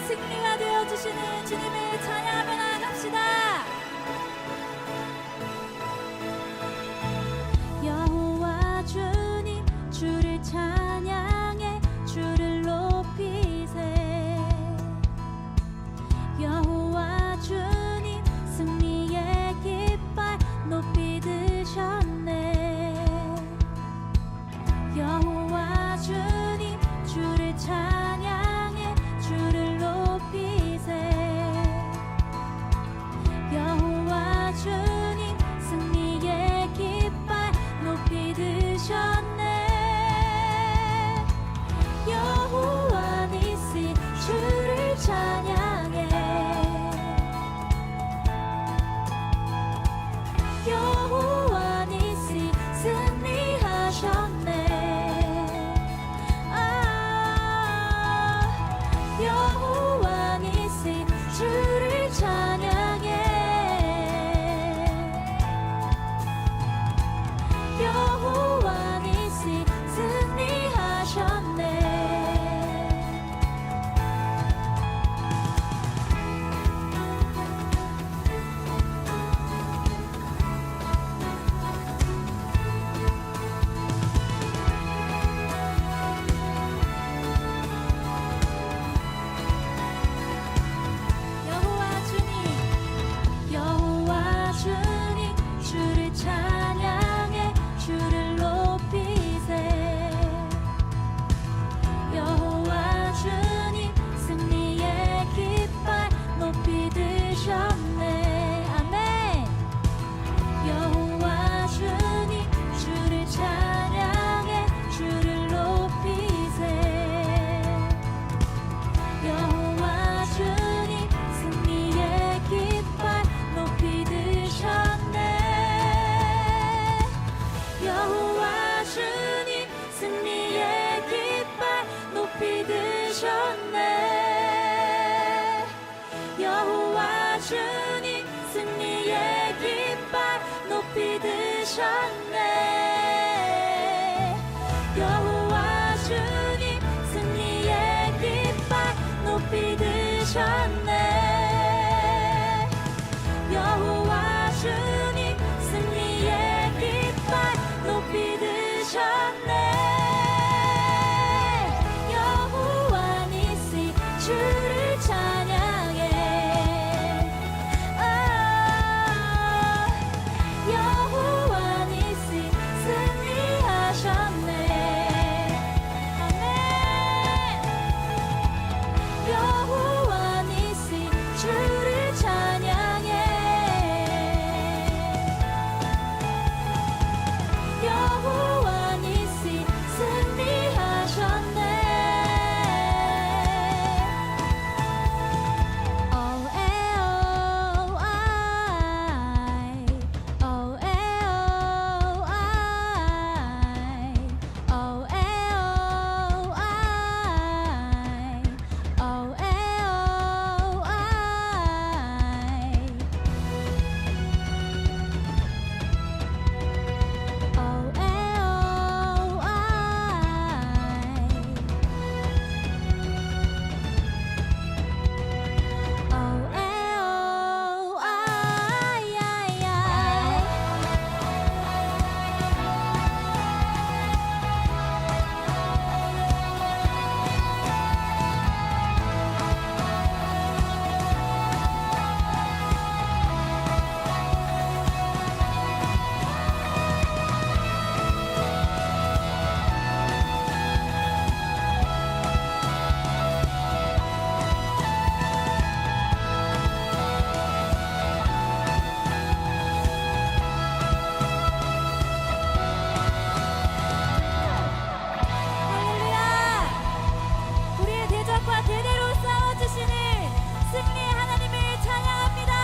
승리가 되어주시는 주님을 찬양하며 나아갑시다. 여호와 주님 주를 찬양해 주를 높이세. 여호와 주님 승리의 깃발 높이 드셨네. 여호와 주님 주를 찬양해 주를 높이세. 여호와 주님 승리의 깃발 높이 드셨네. 여호와 니시 주를 찬양해. 여호와 니시 승리하셨네. 여호와 니시 주를 찬양해. 여호와 니시 승리하셨네. 여호와 주님 주를 찬양해 주를 높이세. 여호와 주님 승리의 깃발 높이 드셨네. 아멘. 여호와 주님 주를 찬양해 주를 높이세. 여호와 주님 승리의 깃발 높이 드셨네. 여호와 주님 승리의 깃발 높이 드셨네. 여호와 주님 승리의 깃발 높이 드셨네. 여호와 주님 승리의 깃발 높이 드셨네. 여호와 주님 승리의 깃발 높이 드셨네. 여호와 니시 주를 찬양해. 여호와 니시 승리하셨네. 아멘. 여호와 니시 주를 찬양해. 여호와 니시 승리하셨네. Oh, oh, I. Oh, oh, I. Oh, oh, I. Oh, oh, I. Oh, 할렐루야. 우리의 대적과 대대로 싸워주시는 승리의 하나님을 찬양합니다.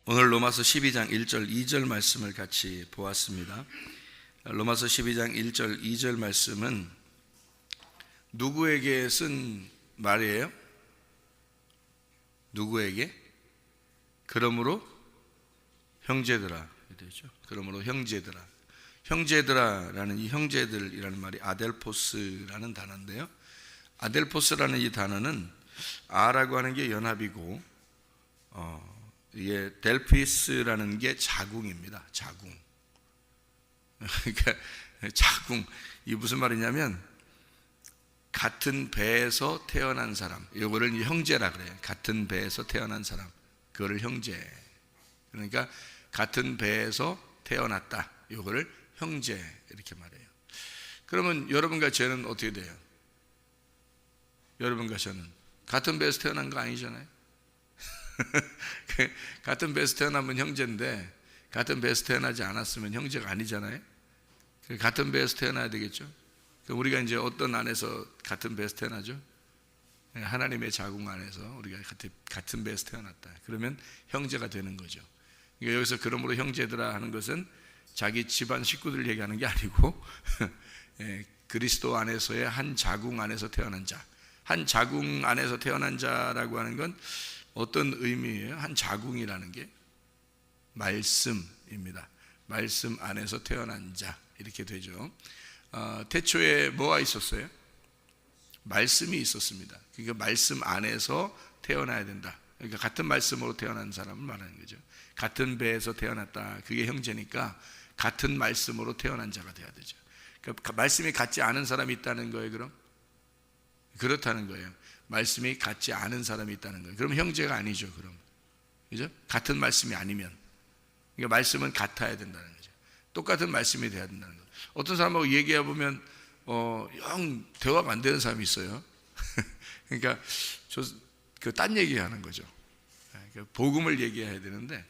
오늘 로마서 12장 1절 2절 말씀을 같이 보았습니다. 로마서 12장 1절 2절 말씀은 누구에게 쓴 말이에요? 누구에게? 그러므로 형제들아, 되죠. 그러므로 형제들아, 형제들아라는 이 형제들이라는 말이 아델포스라는 단어인데요. 아델포스라는 이 단어는 아라고 하는 게 연합이고, 이게 델피스라는 게 자궁입니다. 자궁. 그러니까 자궁, 이 무슨 말이냐면 같은 배에서 태어난 사람, 이거를 형제라 그래요. 같은 배에서 태어난 사람, 그거를 형제. 그러니까 같은 배에서 태어났다, 이거를 형제 이렇게 말해요. 그러면 여러분과 저는 어떻게 돼요? 여러분과 저는 같은 배에서 태어난 거 아니잖아요. 같은 배에서 태어나면 형제인데 같은 배에서 태어나지 않았으면 형제가 아니잖아요. 같은 배에서 태어나야 되겠죠. 그럼 우리가 이제 어떤 안에서 같은 배에서 태어나죠? 하나님의 자궁 안에서 우리가 같은 배에서 태어났다. 그러면 형제가 되는 거죠. 그러니까 여기서 그러므로 형제들아 하는 것은 자기 집안 식구들 얘기하는 게 아니고 그리스도 안에서의 한 자궁 안에서 태어난 자. 한 자궁 안에서 태어난 자라고 하는 건 어떤 의미예요? 한 자궁이라는 게 말씀입니다. 말씀 안에서 태어난 자, 이렇게 되죠. 태초에 뭐가 있었어요? 말씀이 있었습니다. 그러니까 말씀 안에서 태어나야 된다. 그러니까 같은 말씀으로 태어난 사람을 말하는 거죠. 같은 배에서 태어났다, 그게 형제니까 같은 말씀으로 태어난 자가 돼야 되죠. 그러니까 말씀이 같지 않은 사람이 있다는 거예요. 그럼 그렇다는 거예요. 말씀이 같지 않은 사람이 있다는 거예요. 그럼 형제가 아니죠. 그럼 그죠? 같은 말씀이 아니면. 그러니까 말씀은 같아야 된다는 거죠. 똑같은 말씀이 돼야 된다는 거예요. 어떤 사람하고 얘기해 보면 영 대화가 안 되는 사람이 있어요. 그러니까 딴 얘기하는 거죠. 그러니까 복음을 얘기해야 되는데,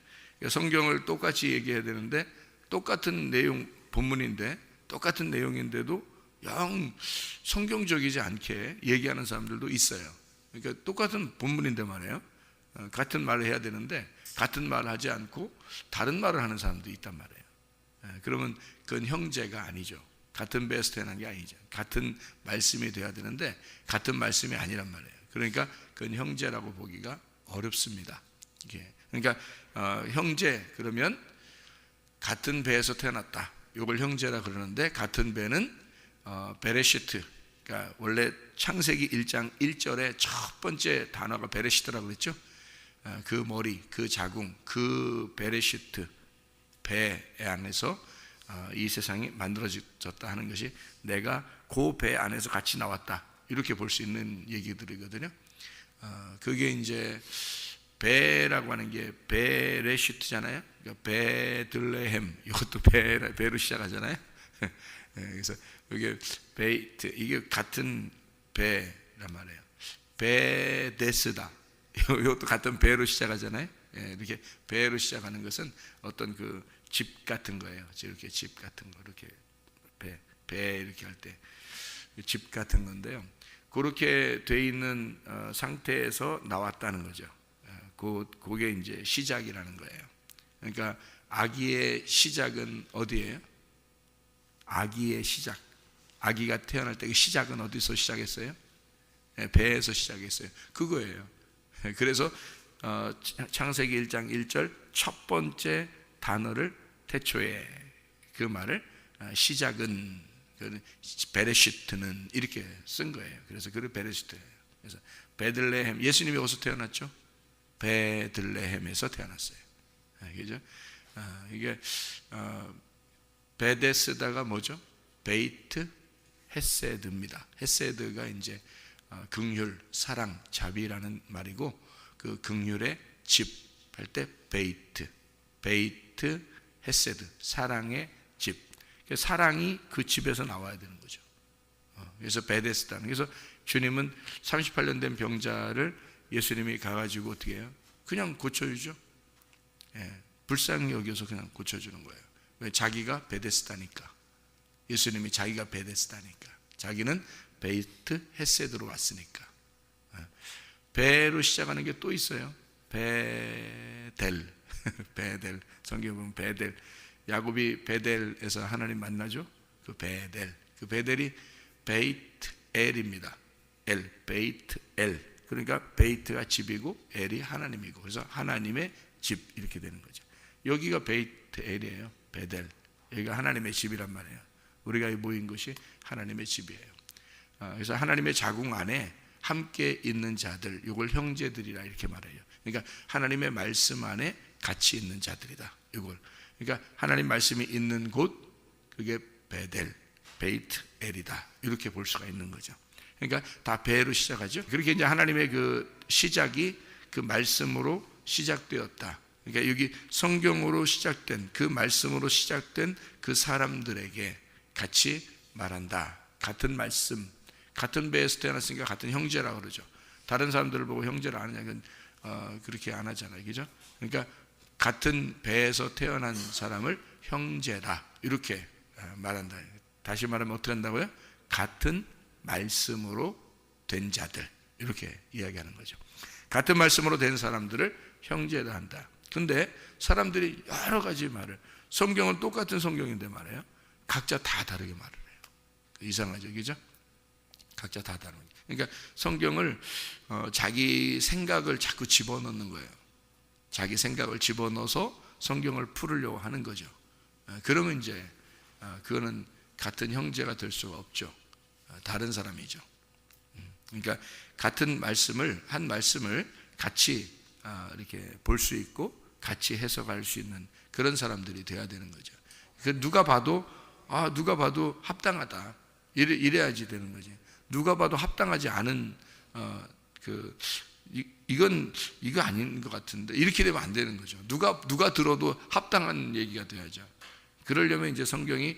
성경을 똑같이 얘기해야 되는데 똑같은 내용, 본문인데 똑같은 내용인데도 영 성경적이지 않게 얘기하는 사람들도 있어요. 그러니까 똑같은 본문인데 말이에요. 같은 말을 해야 되는데 같은 말을 하지 않고 다른 말을 하는 사람도 있단 말이에요. 그러면 그건 형제가 아니죠. 같은 배에서 태어난 게 아니죠. 같은 말씀이 돼야 되는데 같은 말씀이 아니란 말이에요. 그러니까 그건 형제라고 보기가 어렵습니다. 그러니까 형제 그러면 같은 배에서 태어났다, 이걸 형제라 그러는데, 같은 배는 베레시트, 그러니까 원래 창세기 1장 1절에 첫 번째 단어가 베레시트라고 그랬죠. 그 머리, 그 자궁, 그 베레시트 배 안에서 이 세상이 만들어졌다 하는 것이 내가 그 배 안에서 같이 나왔다, 이렇게 볼 수 있는 얘기들이거든요. 그게 이제 배라고 하는 게 베레시트잖아요. 그러니까 베들레헴, 이것도 배로 시작하잖아요. 그래서 이게 베이트, 이게 같은 배란 말이에요. 베데스다, 이것도 같은 배로 시작하잖아요. 이렇게 배로 시작하는 것은 어떤 그 집 같은 거예요. 이렇게 집 같은 거, 이렇게 배 이렇게 할 때 집 같은 건데요. 그렇게 돼 있는 상태에서 나왔다는 거죠. 그게 이제 시작이라는 거예요. 그러니까 아기의 시작은 어디예요? 아기의 시작, 아기가 태어날 때 그 시작은 어디서 시작했어요? 배에서 시작했어요. 그거예요. 그래서 창세기 1장 1절 첫 번째 단어를 태초에, 그 말을 시작은, 베레시트는 이렇게 쓴 거예요. 그래서 그 베레시트예요. 그래서 베들레헴, 예수님이 어디서 태어났죠? 베들레헴에서 태어났어요. 그죠? 이게 베데스다가 뭐죠? 베이트 헤세드입니다. 헤세드가 이제 긍휼, 사랑, 자비라는 말이고, 그 긍휼의 집 할 때 베이트 헤세드, 사랑의 집. 사랑이 그 집에서 나와야 되는 거죠. 그래서 베데스다. 그래서 주님은 38년 된 병자를 예수님이 가가지고 어떻게 해요? 그냥 고쳐주죠. 불쌍히 여겨서 그냥 고쳐주는 거예요. 왜? 자기가 베데스다니까. 예수님이 자기가 베데스다니까. 자기는 베이트 헤세드로 왔으니까. 배로 시작하는 게 또 있어요. 베델. 베델. 성경에 보면 베델. 야곱이 베델에서 하나님 만나죠. 그 베델. 그 베델이 베이트 엘입니다. 엘, 베이트 엘. 그러니까 베이트가 집이고 엘이 하나님이고, 그래서 하나님의 집, 이렇게 되는 거죠. 여기가 베이트엘이에요. 베델. 여기가 하나님의 집이란 말이에요. 우리가 모인 것이 하나님의 집이에요. 그래서 하나님의 자궁 안에 함께 있는 자들, 이걸 형제들이라 이렇게 말해요. 그러니까 하나님의 말씀 안에 같이 있는 자들이다. 이걸. 그러니까 하나님 말씀이 있는 곳, 그게 베델, 베이트엘이다. 이렇게 볼 수가 있는 거죠. 그러니까 다 베로 시작하죠. 그렇게 이제 하나님의 그 시작이 그 말씀으로 시작되었다. 그러니까 여기 성경으로 시작된 그 말씀으로 시작된 그 사람들에게 같이 말한다. 같은 말씀, 같은 배에서 태어났으니까 같은 형제라고 그러죠. 다른 사람들을 보고 형제라 하느냐, 그렇게 안 하잖아요. 그죠? 그러니까 같은 배에서 태어난 사람을 형제라 이렇게 말한다. 다시 말하면 어떻게 한다고요? 같은 말씀으로 된 자들 이렇게 이야기하는 거죠. 같은 말씀으로 된 사람들을 형제라 한다. 근데 사람들이 여러 가지 말을, 성경은 똑같은 성경인데 말이에요, 각자 다 다르게 말을 해요. 이상하죠, 그죠? 각자 다 다르게. 그러니까 성경을 자기 생각을 자꾸 집어넣는 거예요. 자기 생각을 집어넣어서 성경을 풀으려고 하는 거죠. 그러면 이제 그거는 같은 형제가 될 수가 없죠. 다른 사람이죠. 그러니까 같은 말씀을, 한 말씀을 같이 이렇게 볼 수 있고 같이 해석할 수 있는 그런 사람들이 돼야 되는 거죠. 누가 봐도 합당하다 이래야지 되는 거지. 누가 봐도 합당하지 않은 이거 아닌 것 같은데 이렇게 되면 안 되는 거죠. 누가 들어도 합당한 얘기가 돼야죠. 그러려면 이제 성경이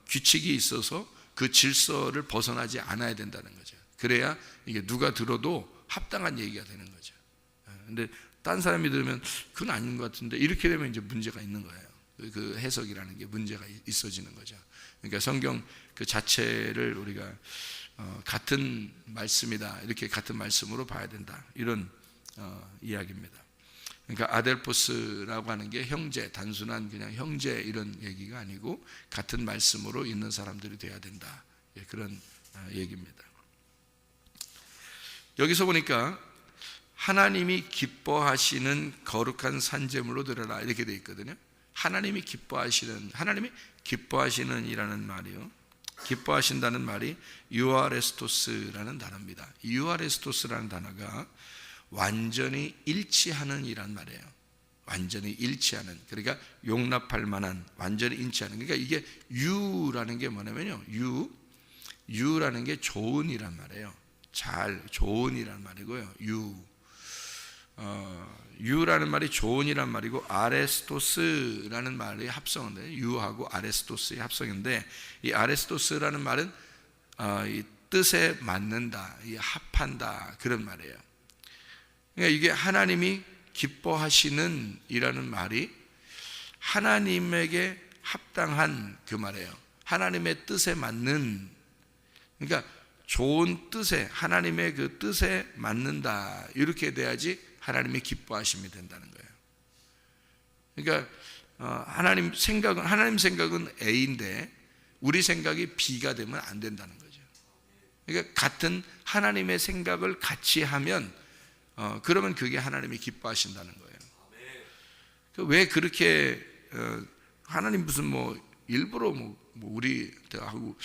규칙이 있어서 그 질서를 벗어나지 않아야 된다는 거죠. 그래야 이게 누가 들어도 합당한 얘기가 되는 거죠. 근데 딴 사람이 들으면 그건 아닌 것 같은데 이렇게 되면 이제 문제가 있는 거예요. 그 해석이라는 게 문제가 있어지는 거죠. 그러니까 성경 그 자체를 우리가 같은 말씀이다, 이렇게 같은 말씀으로 봐야 된다, 이런 이야기입니다. 그러니까 아델포스라고 하는 게 형제, 단순한 그냥 형제 이런 얘기가 아니고 같은 말씀으로 있는 사람들이 돼야 된다, 그런 얘기입니다. 여기서 보니까 하나님이 기뻐하시는 거룩한 산제물로 드려라 이렇게 되어 있거든요. 하나님이 기뻐하시는 이라는 말이요, 기뻐하신다는 말이 유아레스토스라는 단어입니다. 유아레스토스라는 단어가 완전히 일치하는 이란 말이에요. 완전히 일치하는, 그러니까 용납할 만한, 완전히 일치하는. 그러니까 이게 유라는 게 뭐냐면요, 유라는 게 좋은이란 말이에요. 좋은이란 말이고요. 유라는 말이 좋은이란 말이고, 아레스토스라는 말이 합성인데, 유하고 아레스토스의 합성인데, 이 아레스토스라는 말은 이 뜻에 맞는다, 이 합한다, 그런 말이에요. 그러니까 이게 하나님이 기뻐하시는 이라는 말이 하나님에게 합당한 그 말이에요. 하나님의 뜻에 맞는, 그러니까 좋은 뜻에, 하나님의 그 뜻에 맞는다, 이렇게 돼야지 하나님의 기뻐하심이 된다는 거예요. 그러니까 하나님 생각은 A인데 우리 생각이 B가 되면 안 된다는 거죠. 그러니까 같은 하나님의 생각을 같이 하면 그러면 그게 하나님이 기뻐하신다는 거예요. 왜 그렇게 하나님 무슨 일부러 우리하고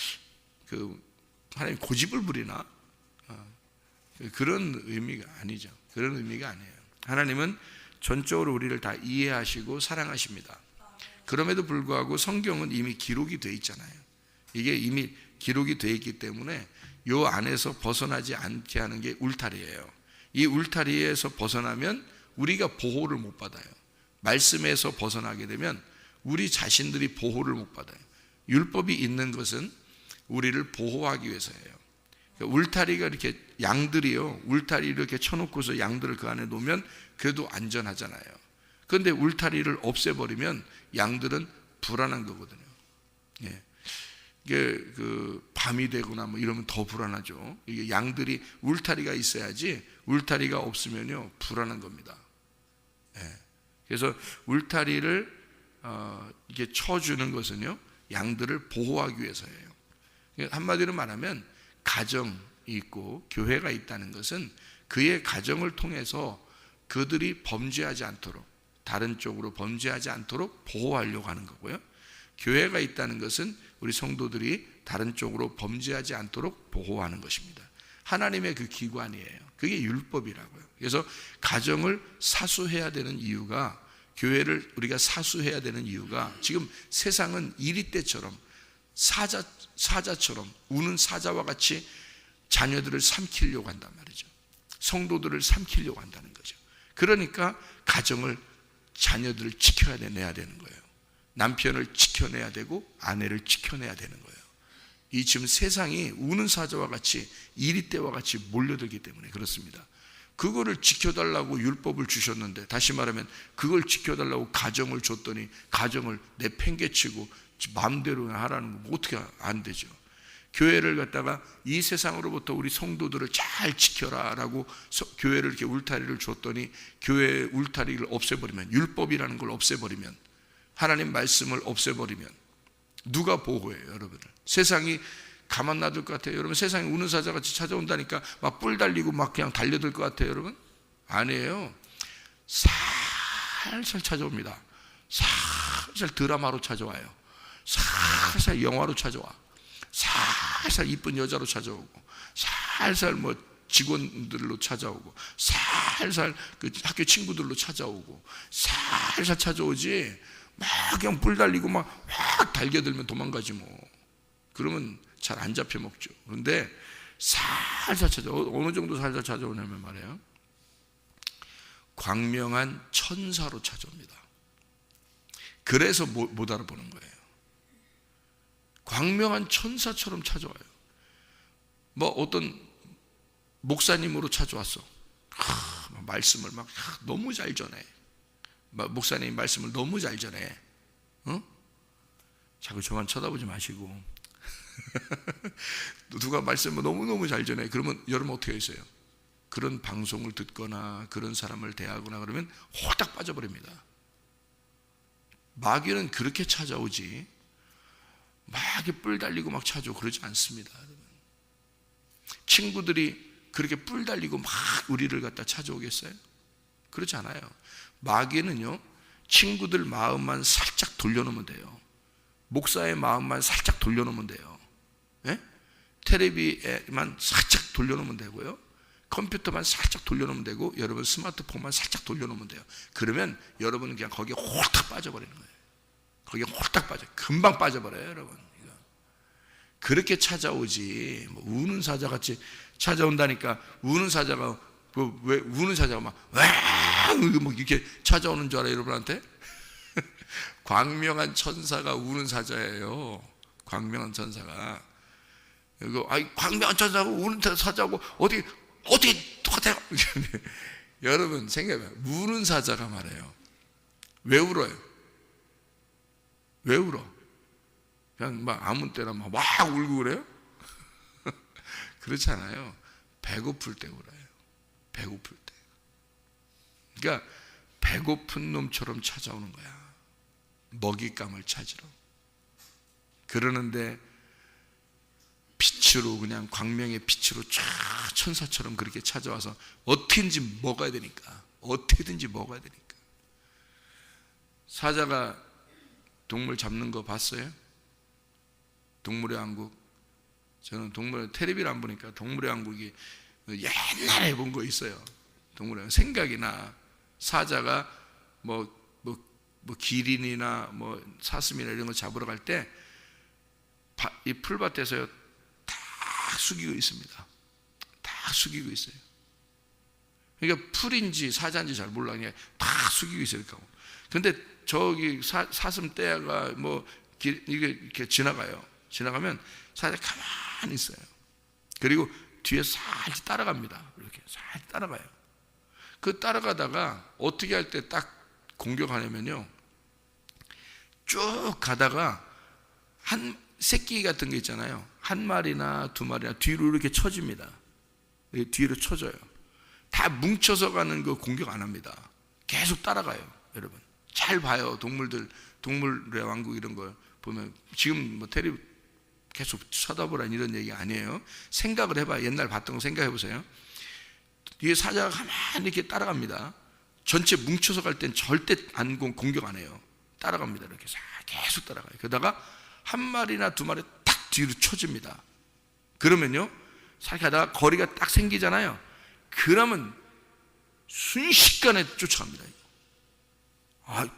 하나님 고집을 부리나? 그런 의미가 아니죠. 그런 의미가 아니에요. 하나님은 전적으로 우리를 다 이해하시고 사랑하십니다. 그럼에도 불구하고 성경은 이미 기록이 되어 있잖아요. 이게 이미 기록이 되어 있기 때문에 이 안에서 벗어나지 않게 하는 게 울타리예요. 이 울타리에서 벗어나면 우리가 보호를 못 받아요. 말씀에서 벗어나게 되면 우리 자신들이 보호를 못 받아요. 율법이 있는 것은 우리를 보호하기 위해서예요. 그러니까 울타리가 이렇게, 양들이요, 울타리 이렇게 쳐놓고서 양들을 그 안에 놓으면 그래도 안전하잖아요. 그런데 울타리를 없애버리면 양들은 불안한 거거든요. 예. 이게 밤이 되거나 이러면 더 불안하죠. 이게 양들이 울타리가 있어야지, 울타리가 없으면요 불안한 겁니다. 예. 그래서 울타리를 이게 쳐주는 것은요 양들을 보호하기 위해서예요. 한마디로 말하면 가정이 있고 교회가 있다는 것은 그의 가정을 통해서 그들이 범죄하지 않도록, 다른 쪽으로 범죄하지 않도록 보호하려고 하는 거고요. 교회가 있다는 것은 우리 성도들이 다른 쪽으로 범죄하지 않도록 보호하는 것입니다. 하나님의 그 기관이에요. 그게 율법이라고요. 그래서 가정을 사수해야 되는 이유가, 교회를 우리가 사수해야 되는 이유가, 지금 세상은 이리 때처럼 사자처럼 우는 사자와 같이 자녀들을 삼키려고 한단 말이죠. 성도들을 삼키려고 한다는 거죠. 그러니까 가정을, 자녀들을 지켜야 내야 되는 거예요. 남편을 지켜내야 되고 아내를 지켜내야 되는 거예요. 이 지금 세상이 우는 사자와 같이 이리떼와 같이 몰려들기 때문에 그렇습니다. 그거를 지켜달라고 율법을 주셨는데, 다시 말하면 그걸 지켜달라고 가정을 줬더니 가정을 내팽개치고 마음대로 하라는 거 어떻게 안 되죠. 교회를 갖다가 이 세상으로부터 우리 성도들을 잘 지켜라라고 교회를 이렇게 울타리를 줬더니, 교회의 울타리를 없애버리면, 율법이라는 걸 없애버리면, 하나님 말씀을 없애버리면 누가 보호해요, 여러분을? 세상이 가만 놔둘 것 같아요, 여러분? 세상이 우는 사자같이 찾아온다니까 막 뿔 달리고 막 그냥 달려들 것 같아요, 여러분? 아니에요. 살살 찾아옵니다. 살살 드라마로 찾아와요. 살살 영화로 찾아와. 살살 이쁜 여자로 찾아오고, 살살 뭐 직원들로 찾아오고, 살살 그 학교 친구들로 찾아오고, 살살 찾아오지 막 그냥 뿔 달리고 막 확 달겨들면 도망가지 뭐. 그러면 잘 안 잡혀 먹죠. 그런데 살살 어느 정도 살살 찾아오냐면 말이에요, 광명한 천사로 찾아옵니다. 그래서 못 알아보는 거예요. 광명한 천사처럼 찾아와요. 뭐 어떤 목사님으로 찾아왔어. 말씀을 막 너무 잘 전해. 목사님 말씀을 너무 잘 전해. 자꾸 저만 쳐다보지 마시고. 누가 말씀을 너무너무 잘 전해. 그러면 여러분 어떻게 했어요? 그런 방송을 듣거나 그런 사람을 대하거나 그러면 호딱 빠져버립니다. 마귀는 그렇게 찾아오지 막 뿔 달리고 막 찾아오고 그러지 않습니다. 친구들이 그렇게 뿔 달리고 막 우리를 갖다 찾아오겠어요? 그렇지 않아요. 마귀는요, 친구들 마음만 살짝 돌려놓으면 돼요. 목사의 마음만 살짝 돌려놓으면 돼요. 예? 텔레비만 살짝 돌려놓으면 되고요, 컴퓨터만 살짝 돌려놓으면 되고, 여러분 스마트폰만 살짝 돌려놓으면 돼요. 그러면 여러분은 그냥 거기에 홀딱 빠져버리는 거예요. 거기에 홀딱 금방 빠져버려요, 여러분. 그렇게 찾아오지 뭐 우는 사자같이 찾아온다니까. 우는 사자가 왜 우는 사자가 막 이렇게 찾아오는 줄 알아요, 여러분한테? 광명한 천사가 우는 사자예요. 광명한 천사가. 이거 광명한 천사고 우는 사자고 어떻게 똑같아요? 여러분 생각해봐요. 우는 사자가 말해요. 왜 울어요? 왜 울어? 그냥 막 아무 때나 막 울고 그래요? 그렇지 않아요. 배고플 때 울어요. 배고플 때. 그러니까 배고픈 놈처럼 찾아오는 거야. 먹잇감을 찾으러. 그러는데 빛으로, 그냥 광명의 빛으로 쫙 천사처럼 그렇게 찾아와서 어떻게든지 먹어야 되니까. 어떻게든지 먹어야 되니까. 사자가 동물 잡는 거 봤어요? 동물의 왕국. 저는 동물 텔레비를 안 보니까 동물의 왕국이 옛날에 본 거 있어요. 동물의 왕국 생각이 나. 사자가 뭐 기린이나 뭐 사슴이나 이런 거 잡으러 갈 때 이 풀밭에서요 다 숙이고 있습니다. 다 숙이고 있어요. 그러니까 풀인지 사자인지 잘 몰라. 그냥 다 숙이고 있어요. 근데 저기 사슴 떼가 뭐 이게 이렇게 지나가면 사자 가만히 있어요. 그리고 뒤에서 살짝 따라갑니다. 이렇게 살짝 따라가요. 그 따라가다가 어떻게 할 때 딱 공격하냐면요, 쭉 가다가 한 새끼 같은 게 있잖아요. 한 마리나 두 마리나 뒤로 이렇게 쳐집니다. 뒤로 쳐져요. 다 뭉쳐서 가는 거 공격 안 합니다. 계속 따라가요. 여러분 잘 봐요. 동물의 왕국 이런 거 보면, 지금 뭐 텔레비 계속 쳐다보라는 이런 얘기 아니에요. 생각을 해봐요. 옛날 봤던 거 생각해 보세요. 뒤에 사자가 가만히 이렇게 따라갑니다. 전체 뭉쳐서 갈 땐 절대 공격 안 해요. 따라갑니다. 이렇게 계속 따라가요. 그러다가 한 마리나 두 마리 딱 뒤로 쳐집니다. 그러면요, 살게 하다가 거리가 딱 생기잖아요. 그러면 순식간에 쫓아갑니다.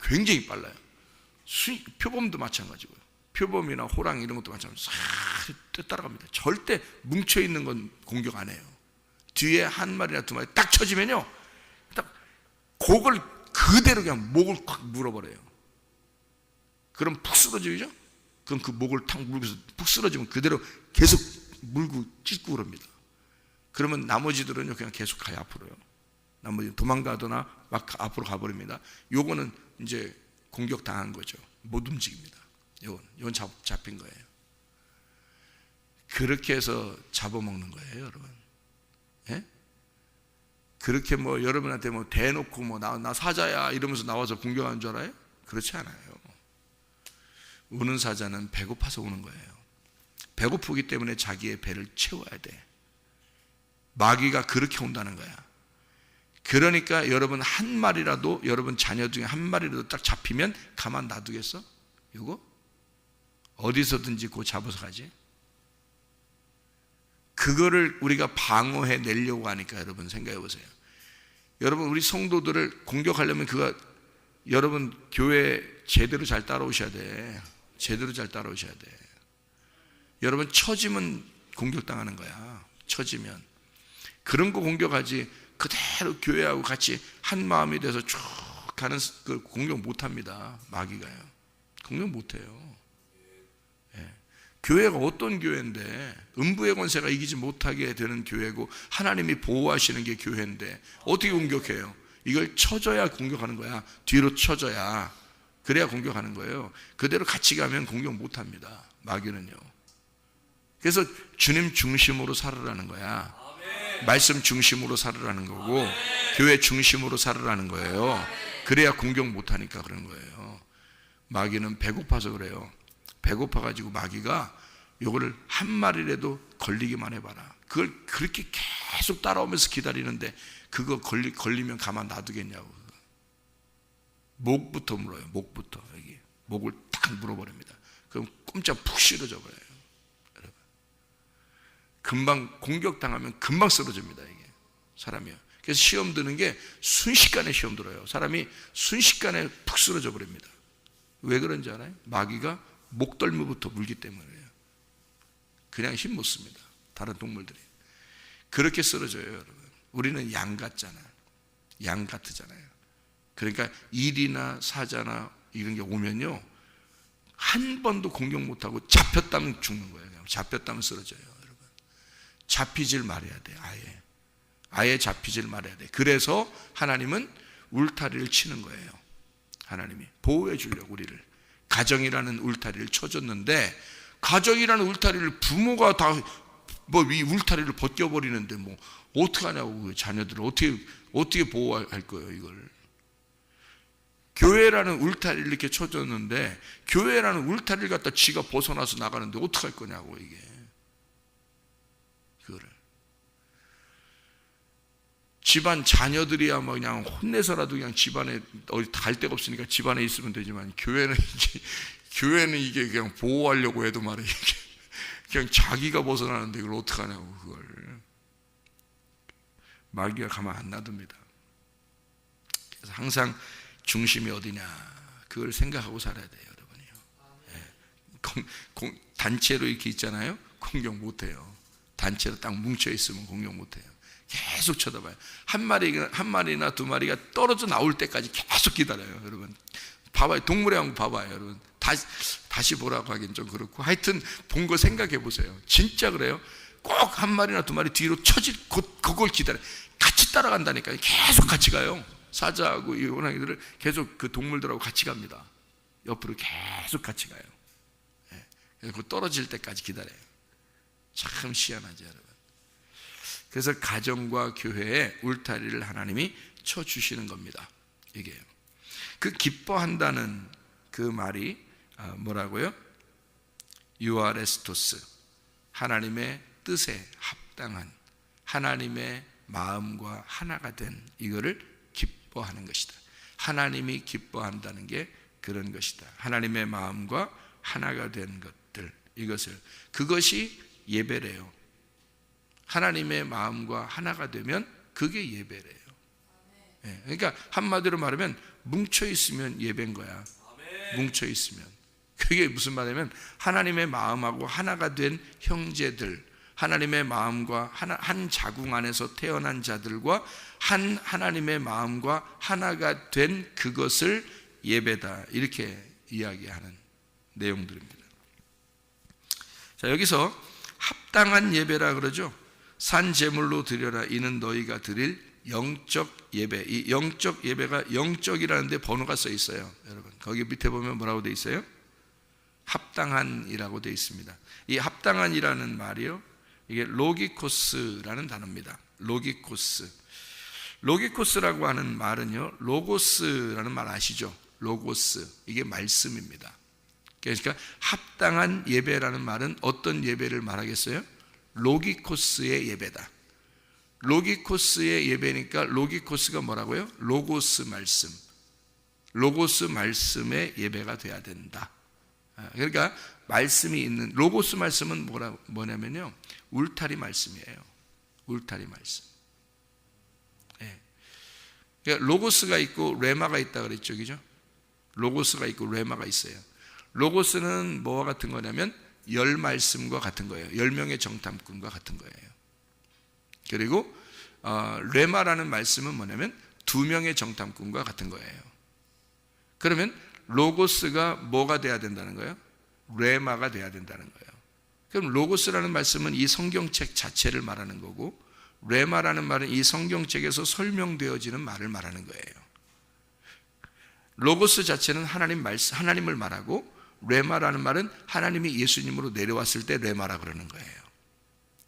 굉장히 빨라요. 표범도 마찬가지고요. 표범이나 호랑 이런 것도 마찬가지로 싹 따라갑니다. 절대 뭉쳐있는 건 공격 안 해요. 뒤에 한 마리나 두 마리 딱 쳐지면요, 딱 그걸 그대로 그냥 목을 콱 물어버려요. 그럼 푹 쓰러지죠? 그럼 그 목을 탁 물고서 푹 쓰러지면 그대로 계속 물고 찢고 그럽니다. 그러면 나머지들은요, 그냥 계속 가요, 앞으로요. 나머지 도망가거나 막 앞으로 가버립니다. 요거는 이제 공격 당한 거죠. 못 움직입니다. 요건 잡힌 거예요. 그렇게 해서 잡아먹는 거예요, 여러분. 예? 그렇게 뭐 여러분한테 뭐 대놓고 뭐 나 사자야 이러면서 나와서 공격하는 줄 알아요? 그렇지 않아요. 우는 사자는 배고파서 우는 거예요. 배고프기 때문에 자기의 배를 채워야 돼. 마귀가 그렇게 온다는 거야. 그러니까 여러분 한 마리라도, 여러분 자녀 중에 한 마리라도 딱 잡히면 가만 놔두겠어? 이거? 어디서든지 그거 잡아서 가지? 그거를 우리가 방어해 내려고 하니까 여러분 생각해 보세요. 여러분 우리 성도들을 공격하려면 여러분 교회 제대로 잘 따라오셔야 돼. 제대로 잘 따라오셔야 돼. 여러분 처지면 공격당하는 거야. 처지면. 그런 거 공격하지 그대로 교회하고 같이 한 마음이 돼서 쭉 가는 그 공격 못합니다. 마귀가요. 공격 못해요. 예. 교회가 어떤 교회인데, 음부의 권세가 이기지 못하게 되는 교회고 하나님이 보호하시는 게 교회인데 어떻게 공격해요? 이걸 쳐줘야 공격하는 거야. 뒤로 쳐줘야. 그래야 공격하는 거예요. 그대로 같이 가면 공격 못합니다. 마귀는요. 그래서 주님 중심으로 살으라는 거야. 말씀 중심으로 살으라는 거고 교회 중심으로 살으라는 거예요. 그래야 공격 못하니까 그런 거예요. 마귀는 배고파서 그래요. 배고파가지고 마귀가 요거를 한 마리라도 걸리기만 해봐라. 그걸 그렇게 계속 따라오면서 기다리는데 그거 걸리면 가만 놔두겠냐고. 목부터 물어요. 목부터. 여기 목을 딱 물어버립니다. 그럼 꼼짝 푹 쓰러져 버려요. 여러분, 금방 공격당하면 금방 쓰러집니다. 이게 사람이요. 그래서 시험 드는 게 순식간에 시험 들어요. 사람이 순식간에 푹 쓰러져 버립니다. 왜 그런지 알아요? 마귀가 목덜미부터 물기 때문이에요. 그냥 힘 못 씁니다. 다른 동물들이 그렇게 쓰러져요. 여러분, 우리는 양 같잖아요. 양 같으잖아요. 그러니까 일이나 사자나 이런 게 오면요, 한 번도 공격 못하고 잡혔다면 죽는 거예요. 잡혔다면 쓰러져요. 여러분, 잡히질 말아야 돼. 아예 잡히질 말아야 돼. 그래서 하나님은 울타리를 치는 거예요. 하나님이 보호해 주려고 우리를 가정이라는 울타리를 쳐줬는데, 가정이라는 울타리를 부모가 다 이 울타리를 벗겨버리는데 뭐 어떻게 하냐고. 그 자녀들을 어떻게 보호할 거예요. 이걸 교회라는 울타리를 이렇게 쳐줬는데, 교회라는 울타리를 갖다 지가 벗어나서 나가는데 어떡할 거냐고. 이게 그거를 집안 자녀들이야 뭐 그냥 혼내서라도 그냥 집안에 어디 갈 데가 없으니까 집안에 있으면 되지만, 교회는 이게 그냥 보호하려고 해도 말이야, 이게 그냥 자기가 벗어나는데 이걸 어떡하냐고. 그걸 마귀가 가만 안 놔둡니다. 그래서 항상 중심이 어디냐, 그걸 생각하고 살아야 돼요, 여러분이요. 예. 단체로 이렇게 있잖아요. 공격 못해요. 단체로 딱 뭉쳐 있으면 공격 못해요. 계속 쳐다봐요. 한 마리나 두 마리가 떨어져 나올 때까지 계속 기다려요. 여러분 봐봐요. 동물의 왕국 봐봐요. 여러분 다시 보라고 하긴 좀 그렇고, 하여튼 본 거 생각해 보세요. 진짜 그래요. 꼭 한 마리나 두 마리 뒤로 쳐질 그걸 기다려. 같이 따라간다니까요. 계속 같이 가요. 사자하고 이 호랑이들을 계속 그 동물들하고 같이 갑니다. 옆으로 계속 같이 가요. 그래서 떨어질 때까지 기다려요. 참 희한하죠, 여러분. 그래서 가정과 교회에 울타리를 하나님이 쳐주시는 겁니다. 이게요. 그 기뻐한다는 그 말이 뭐라고요? 유아레스토스, 하나님의 뜻에 합당한, 하나님의 마음과 하나가 된 이거를 기뻐하는 것이다. 하나님이 기뻐한다는 게 그런 것이다. 하나님의 마음과 하나가 된 것들, 그것이 예배래요. 하나님의 마음과 하나가 되면 그게 예배래요. 그러니까 한마디로 말하면 뭉쳐 있으면 예배인 거야. 뭉쳐 있으면. 그게 무슨 말이냐면 하나님의 마음하고 하나가 된 형제들, 하나님의 마음과 한 자궁 안에서 태어난 자들과 하나님의 마음과 하나가 된 그것을 예배다, 이렇게 이야기하는 내용들입니다. 자, 여기서 합당한 예배라 그러죠. 산 제물로 드려라, 이는 너희가 드릴 영적 예배. 이 영적 예배가 영적이라는데 번호가 써 있어요. 여러분, 거기 밑에 보면 뭐라고 돼 있어요? 합당한이라고 돼 있습니다. 이 합당한이라는 말이요, 이게 로기코스라는 단어입니다. 로기코스라고 하는 말은요, 로고스라는 말 아시죠? 로고스, 이게 말씀입니다. 그러니까 합당한 예배라는 말은 어떤 예배를 말하겠어요? 로기코스의 예배다. 로기코스의 예배니까 로기코스가 뭐라고요? 로고스 말씀. 로고스 말씀의 예배가 돼야 된다. 그러니까 말씀이 있는, 로고스 말씀은 뭐냐면요, 울타리 말씀이에요. 울타리 말씀. 그러니까 로고스가 있고 레마가 있다 그랬죠, 그죠? 로고스가 있고 레마가 있어요. 로고스는 뭐와 같은 거냐면 열 말씀과 같은 거예요. 10명의 정탐꾼과 같은 거예요. 그리고 레마라는 말씀은 뭐냐면 2명의 정탐꾼과 같은 거예요. 그러면 로고스가 뭐가 돼야 된다는 거예요? 레마가 돼야 된다는 거예요. 그럼 로고스라는 말씀은 이 성경책 자체를 말하는 거고, 레마라는 말은 이 성경책에서 설명되어지는 말을 말하는 거예요. 로고스 자체는 하나님을 말하고, 레마라는 말은 하나님이 예수님으로 내려왔을 때 레마라 그러는 거예요.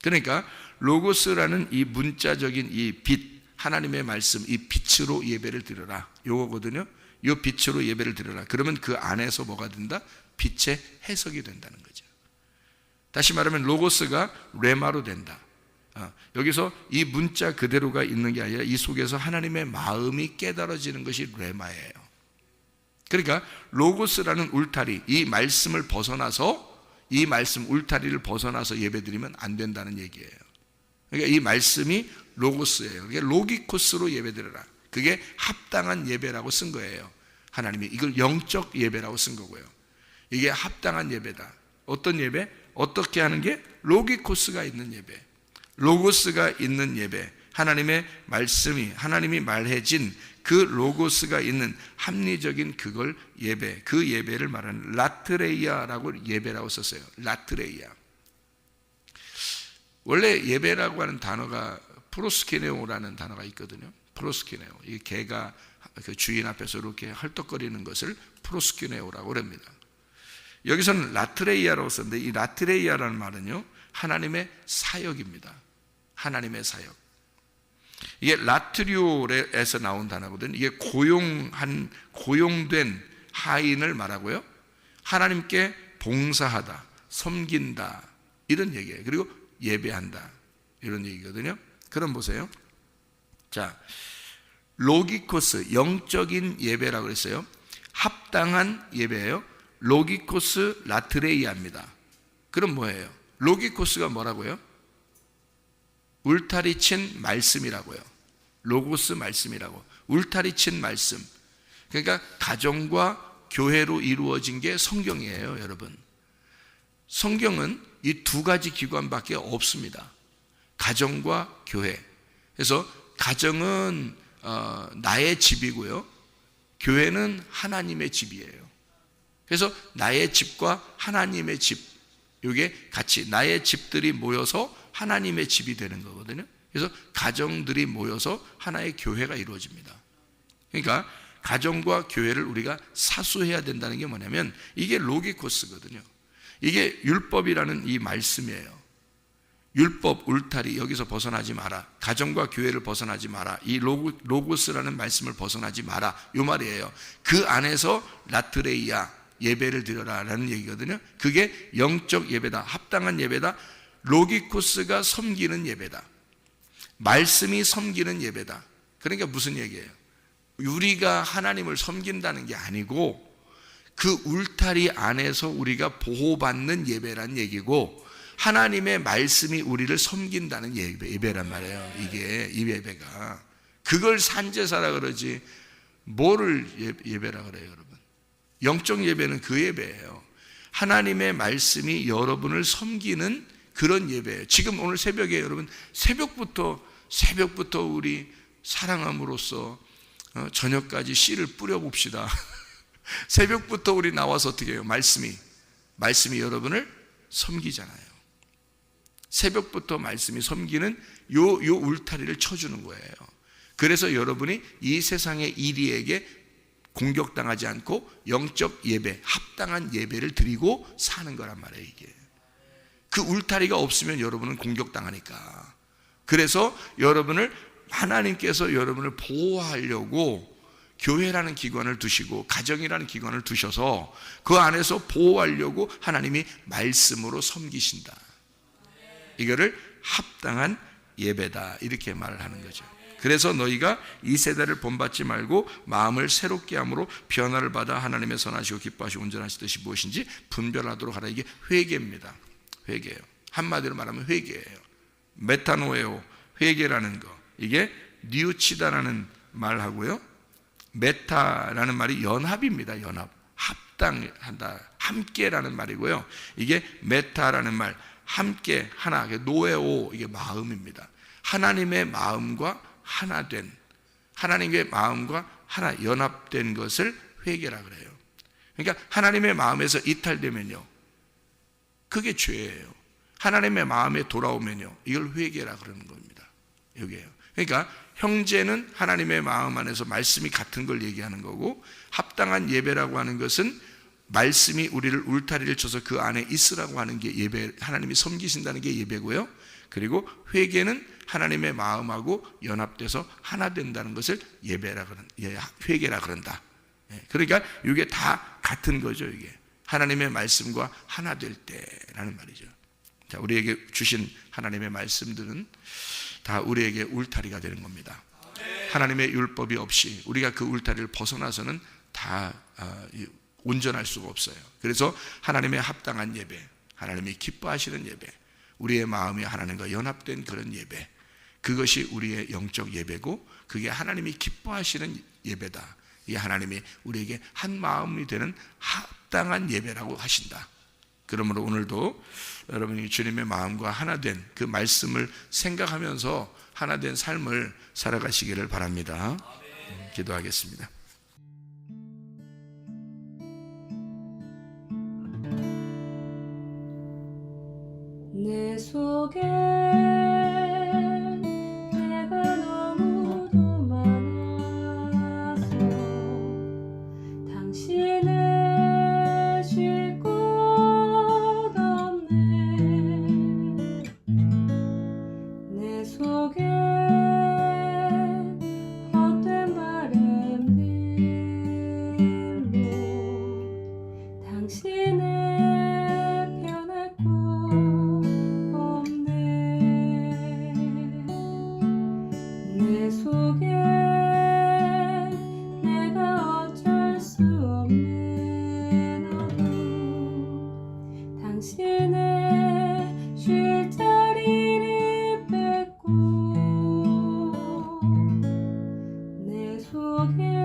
그러니까 로고스라는 이 문자적인 이 빛, 하나님의 말씀, 이 빛으로 예배를 드려라, 요거거든요. 이 빛으로 예배를 드려라. 그러면 그 안에서 뭐가 된다? 빛의 해석이 된다는 거죠. 다시 말하면 로고스가 레마로 된다. 여기서 이 문자 그대로가 있는 게 아니라 이 속에서 하나님의 마음이 깨달아지는 것이 레마예요. 그러니까 로고스라는 울타리, 이 말씀을 벗어나서, 이 말씀 울타리를 벗어나서 예배드리면 안 된다는 얘기예요. 그러니까 이 말씀이 로고스예요. 그러니까 로기코스로 예배드려라. 그게 합당한 예배라고 쓴 거예요. 하나님이 이걸 영적 예배라고 쓴 거고요. 이게 합당한 예배다. 어떤 예배? 어떻게 하는 게? 로기코스가 있는 예배, 로고스가 있는 예배, 하나님의 말씀이, 하나님이 말해진 그 로고스가 있는 합리적인 그걸 예배, 그 예배를 말하는 라트레이아라고 예배라고 썼어요. 라트레이아. 원래 예배라고 하는 단어가 프로스케네오라는 단어가 있거든요. 프로스케네오. 이 개가 그 주인 앞에서 이렇게 헐떡거리는 것을 프로스케네오라고 합니다. 여기서는 라트레이아라고 썼는데, 이 라트레이아라는 말은요, 하나님의 사역입니다. 하나님의 사역. 이게 라트리오에서 나온 단어거든요. 이게 고용된 하인을 말하고요, 하나님께 봉사하다, 섬긴다, 이런 얘기예요. 그리고 예배한다, 이런 얘기거든요. 그럼 보세요. 자, 로기코스, 영적인 예배라고 그랬어요. 합당한 예배예요. 로기코스 라트레이아입니다. 그럼 뭐예요? 로기코스가 뭐라고요? 울타리 친 말씀이라고요. 로고스 말씀이라고. 울타리 친 말씀. 그러니까 가정과 교회로 이루어진 게 성경이에요, 여러분. 성경은 이 두 가지 기관밖에 없습니다. 가정과 교회. 그래서 가정은 나의 집이고요, 교회는 하나님의 집이에요. 그래서 나의 집과 하나님의 집, 이게 같이 나의 집들이 모여서 하나님의 집이 되는 거거든요. 그래서 가정들이 모여서 하나의 교회가 이루어집니다. 그러니까 가정과 교회를 우리가 사수해야 된다는 게 뭐냐면, 이게 로기코스거든요. 이게 율법이라는 이 말씀이에요. 율법, 울타리, 여기서 벗어나지 마라. 가정과 교회를 벗어나지 마라. 이 로고스라는 말씀을 벗어나지 마라, 이 말이에요. 그 안에서 라트레이아, 예배를 드려라라는 얘기거든요. 그게 영적 예배다, 합당한 예배다. 로기코스가 섬기는 예배다, 말씀이 섬기는 예배다. 그러니까 무슨 얘기예요? 우리가 하나님을 섬긴다는 게 아니고 그 울타리 안에서 우리가 보호받는 예배란 얘기고, 하나님의 말씀이 우리를 섬긴다는 예배란 말이에요. 이게 이 예배가, 그걸 산제사라 그러지 뭐를 예배라 그래요, 여러분? 영적 예배는 그 예배예요. 하나님의 말씀이 여러분을 섬기는 그런 예배예요. 지금 오늘 새벽에 여러분, 새벽부터 우리 사랑함으로써 저녁까지 씨를 뿌려봅시다. 새벽부터 우리 나와서 어떻게 해요? 말씀이 여러분을 섬기잖아요. 새벽부터 말씀이 섬기는 요 울타리를 쳐주는 거예요. 그래서 여러분이 이 세상의 이리에게 공격당하지 않고 영적 예배, 합당한 예배를 드리고 사는 거란 말이에요. 이게 그 울타리가 없으면 여러분은 공격당하니까. 그래서 하나님께서 여러분을 보호하려고 교회라는 기관을 두시고 가정이라는 기관을 두셔서 그 안에서 보호하려고 하나님이 말씀으로 섬기신다. 이거를 합당한 예배다, 이렇게 말을 하는 거죠. 그래서 너희가 이 세대를 본받지 말고 마음을 새롭게 함으로 변화를 받아 하나님의 선하시고 기뻐하시고 온전하신 뜻이 무엇인지 분별하도록 하라. 이게 회개입니다. 회개예요. 한마디로 말하면 회개예요. 메타노에오, 회개라는 거, 이게 니우치다라는 말하고요, 메타라는 말이 연합입니다. 연합, 합당한다, 함께라는 말이고요. 이게 메타라는 말, 함께, 하나, 노에오, 이게 마음입니다. 하나님의 마음과 하나된, 하나님의 마음과 하나 연합된 것을 회개라 그래요. 그러니까 하나님의 마음에서 이탈되면요, 그게 죄예요. 하나님의 마음에 돌아오면요, 이걸 회개라 그러는 겁니다. 여기에요. 그러니까 형제는 하나님의 마음 안에서 말씀이 같은 걸 얘기하는 거고, 합당한 예배라고 하는 것은 말씀이 우리를 울타리를 쳐서 그 안에 있으라고 하는 게 예배, 하나님이 섬기신다는 게 예배고요. 그리고 회개는 하나님의 마음하고 연합돼서 하나 된다는 것을 회개라 그런다. 그러니까 이게 다 같은 거죠. 이게 하나님의 말씀과 하나 될 때라는 말이죠. 자, 우리에게 주신 하나님의 말씀들은 다 우리에게 울타리가 되는 겁니다. 하나님의 율법이 없이 우리가 그 울타리를 벗어나서는 다 온전할 수가 없어요. 그래서 하나님의 합당한 예배, 하나님이 기뻐하시는 예배, 우리의 마음이 하나님과 연합된 그런 예배, 그것이 우리의 영적 예배고, 그게 하나님이 기뻐하시는 예배다. 이게 하나님이 우리에게 한 마음이 되는 합당한 예배라고 하신다. 그러므로 오늘도 여러분이 주님의 마음과 하나된 그 말씀을 생각하면서 하나된 삶을 살아가시기를 바랍니다. 기도하겠습니다. 내 속에 내가 너무도 많아서 당신을 쉴 곳 없네. 내 속에 헛된 바램들로 당신을 내 속에 내가 어쩔 수 없는 어둠, 당신의 쉴 자리를 뺏고 내 속에